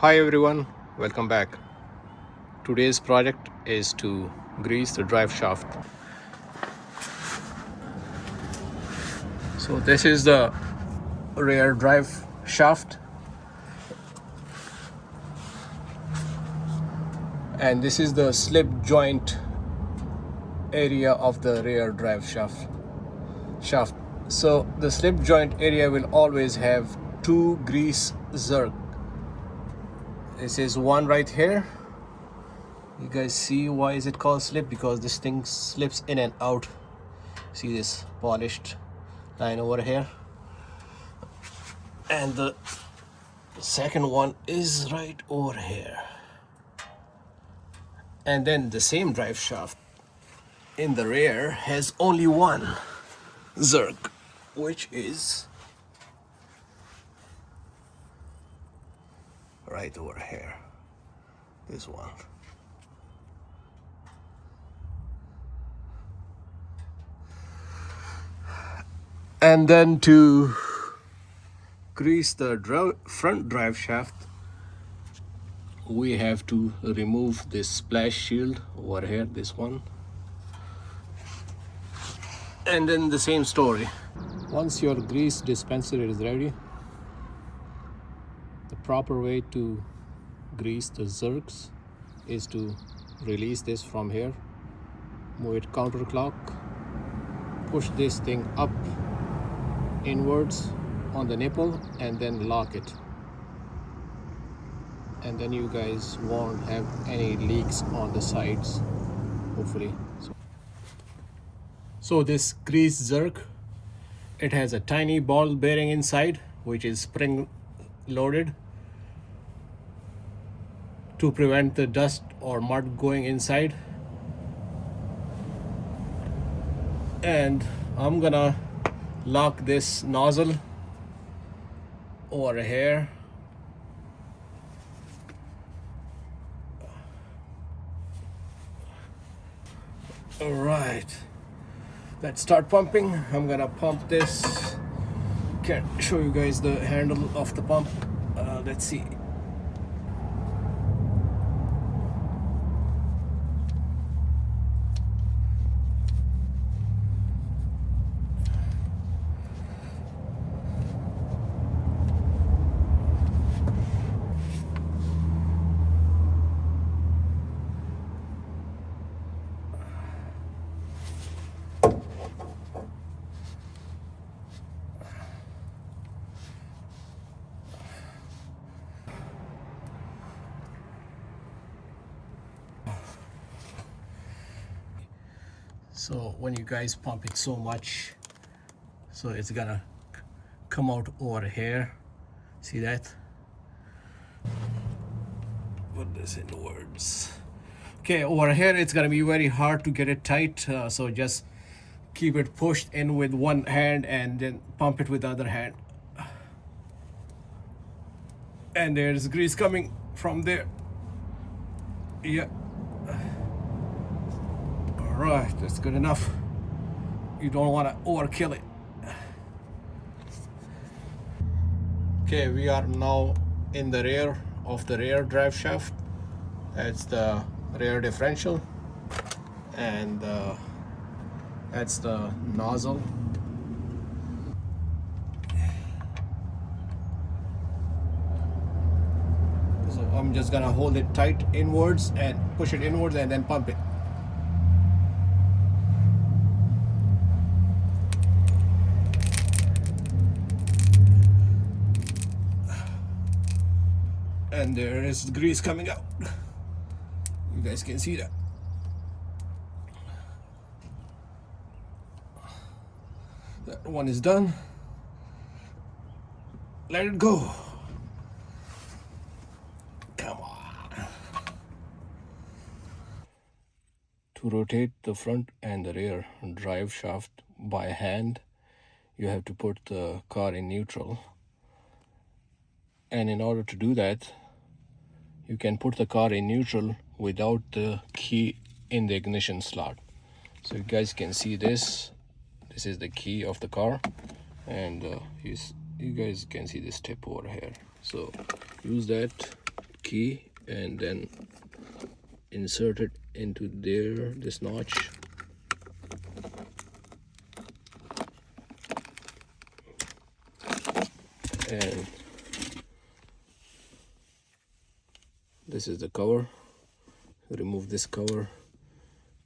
Hi everyone, welcome back. Today's project is to grease the drive shaft. So this is the rear drive shaft and this is the slip joint area of the rear drive shaft. So the slip joint area will always have two grease zerk. This is one right here. You guys see why is it called slip? Because this thing slips in and out. See this polished line over here, and the second one is right over here. And then the same drive shaft in the rear has only one zerk, which is right over here, this one. And then to grease the front drive shaft, we have to remove this splash shield over here, this one. And then the same story. Once your grease dispenser is ready, the proper way to grease the zerks is to release this from here, move it counterclock, push this thing up inwards on the nipple, and then lock it. And then you guys won't have any leaks on the sides, hopefully. So this grease zerk, it has a tiny ball bearing inside, which is spring loaded to prevent the dust or mud going inside. And I'm gonna lock this nozzle over here. All right, let's start pumping. I'm gonna pump this. Can't show you guys the handle of the pump. Let's see. So when you guys pump it so much, so it's gonna come out over here. See that? Put this in words. Okay, over here it's gonna be very hard to get it tight, so just keep it pushed in with one hand and then pump it with the other hand. And there's grease coming from there. Yeah. All right, that's good enough. You don't want to overkill it. Okay, we are now in the rear of the rear drive shaft. That's the rear differential, and that's the nozzle. So I'm just gonna hold it tight inwards and push it inwards and then pump it. And there is grease coming out. You guys can see that. That one is done. Let it go. Come on. To rotate the front and the rear drive shaft by hand, you have to put the car in neutral. And in order to do that, you can put the car in neutral without the key in the ignition slot. So you guys can see this. This is the key of the car, and you guys can see this tip over here. So use that key and then insert it into there, this notch. And this is the cover. Remove this cover,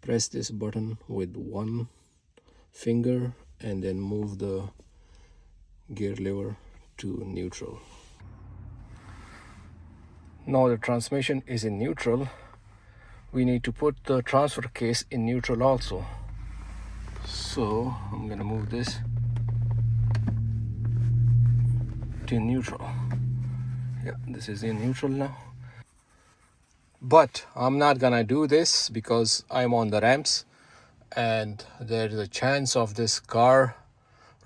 press this button with one finger and then move the gear lever to neutral. Now the transmission is in neutral. We need to put the transfer case in neutral also. So I'm gonna move this to neutral. Yeah, this is in neutral now. But I'm not gonna do this because I'm on the ramps and there's a chance of this car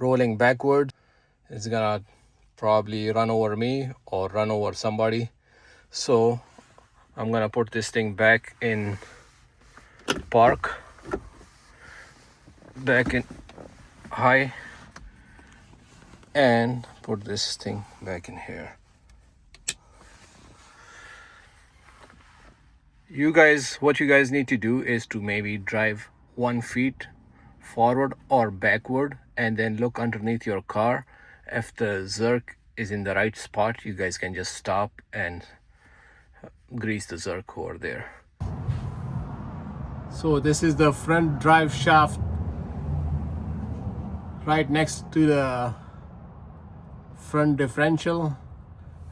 rolling backward. It's gonna probably run over me or run over somebody. So I'm gonna put this thing back in park, back in high, and put this thing back in here. What you guys need to do is to maybe drive 1 feet forward or backward and then look underneath your car. If the zerk is in the right spot, you guys can just stop and grease the zerk over there. So this is the front drive shaft right next to the front differential,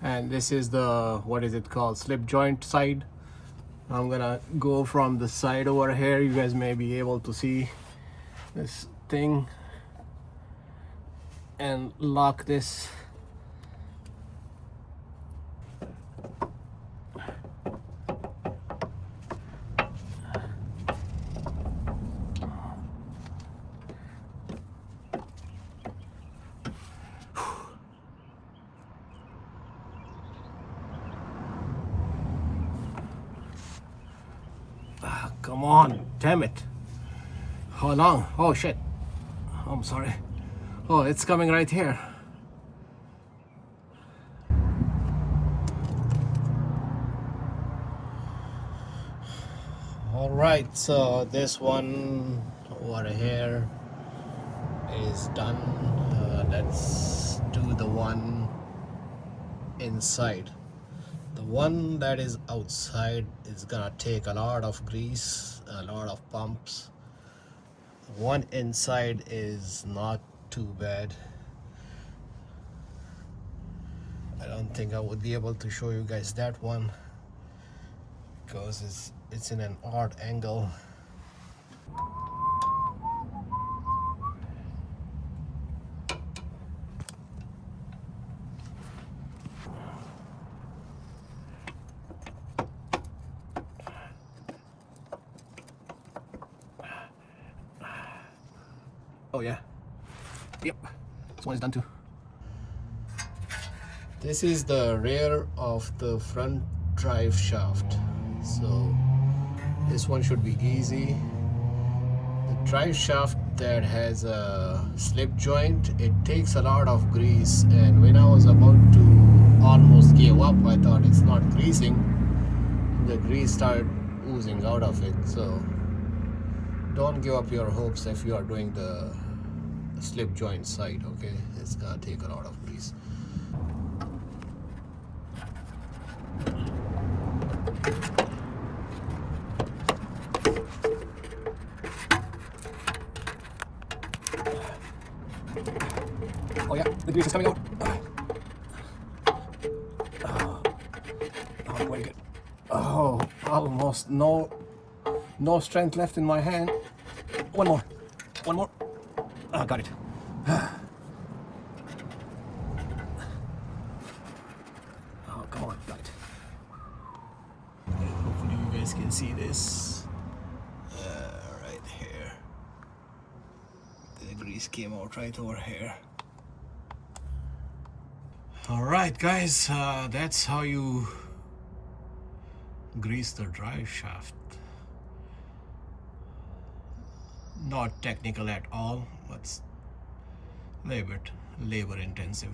and this is the, what is it called, slip joint side. I'm gonna go from the side over here. You guys may be able to see this thing and lock this. Come on, damn it. How long? Oh shit. I'm sorry. Oh, it's coming right here. All right, so this one over here is done. Let's do the one inside. The one that is outside is gonna take a lot of grease, a lot of pumps. The one inside is not too bad. I don't think I would be able to show you guys that one because it's in an odd angle. Oh yeah, yep, this one is done too. This is the rear of the front drive shaft, so this one should be easy. The drive shaft that has a slip joint, it takes a lot of grease, and when I was about to almost give up, I thought it's not greasing. The grease started oozing out of it, so don't give up your hopes if you are doing the slip joint side, okay? It's gonna take a lot of grease. Oh yeah, the grease is coming out. Oh, very good. Oh, almost no strength left in my hand. One more. Got it. Oh, come on, got it. Hopefully you guys can see this. Right here. The grease came out right over here. Alright guys, that's how you grease the drive shaft. Not technical at all, but a little bit labor intensive.